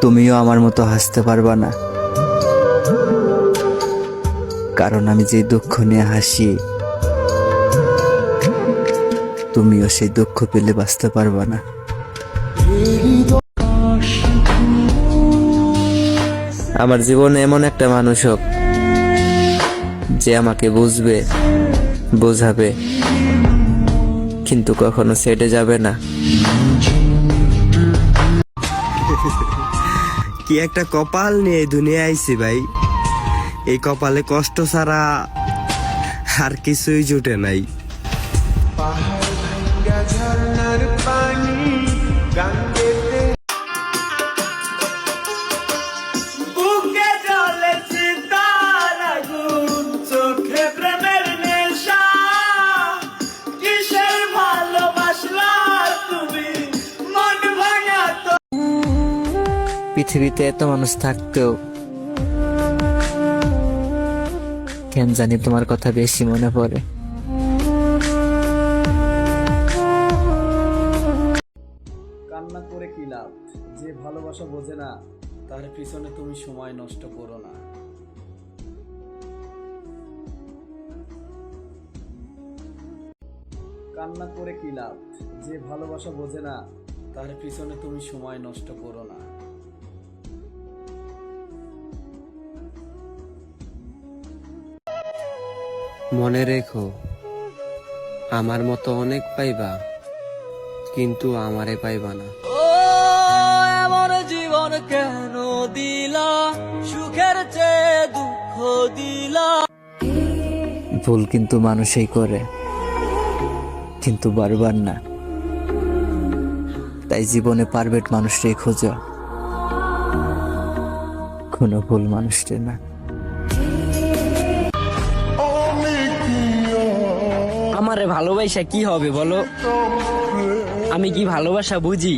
তুমিও আমার মতো হাসতে পারবা না, কারণ আমি যে দুঃখ নিয়ে হাসি, তুমিও সেই দুঃখ পেলে বাঁচতে পারবা না। আমার জীবনে এমন একটা মানুষ হোক যে আমাকে বুঝবে, বোঝাবে, কিন্তু কখনো ছেড়ে যাবে না। কি একটা কপাল নিয়ে এই দুনিয়া আইছি ভাই, এই কপালে কষ্ট ছাড়া আর কিছুই জুটে নাই। পৃথিবীতে এত মানুষ থাকতেও কেন জানি তোমার কথা বেশি মনে পড়ে। কান্না করে কি লাভ, যে ভালোবাসা বোঝে না তার পিছনে তুমি সময় নষ্ট করো না। কান্না করে কি লাভ, যে ভালোবাসা বোঝে না তার পিছনে তুমি সময় নষ্ট করো না। মনে রেখো, আমার মতো অনেক পাইবা, কিন্তু আমারে পাইবা না। ও এমন জীবন কেন দিলা, সুখের চেয়ে দুঃখ দিলা। ভুল কিন্তু মানুষই করে, কিন্তু বারবার না। তাই জীবনে পারফেক্ট মানুষটাই খোঁজো, কোনো ভুল মানুষটা না। আমারে ভালোবাসা কি হবে বলো, আমি কি ভালোবাসা বুঝি?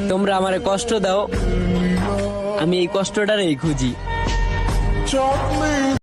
তোমরা আমারে কষ্ট দাও, আমি এই কষ্টটারই খুঁজি।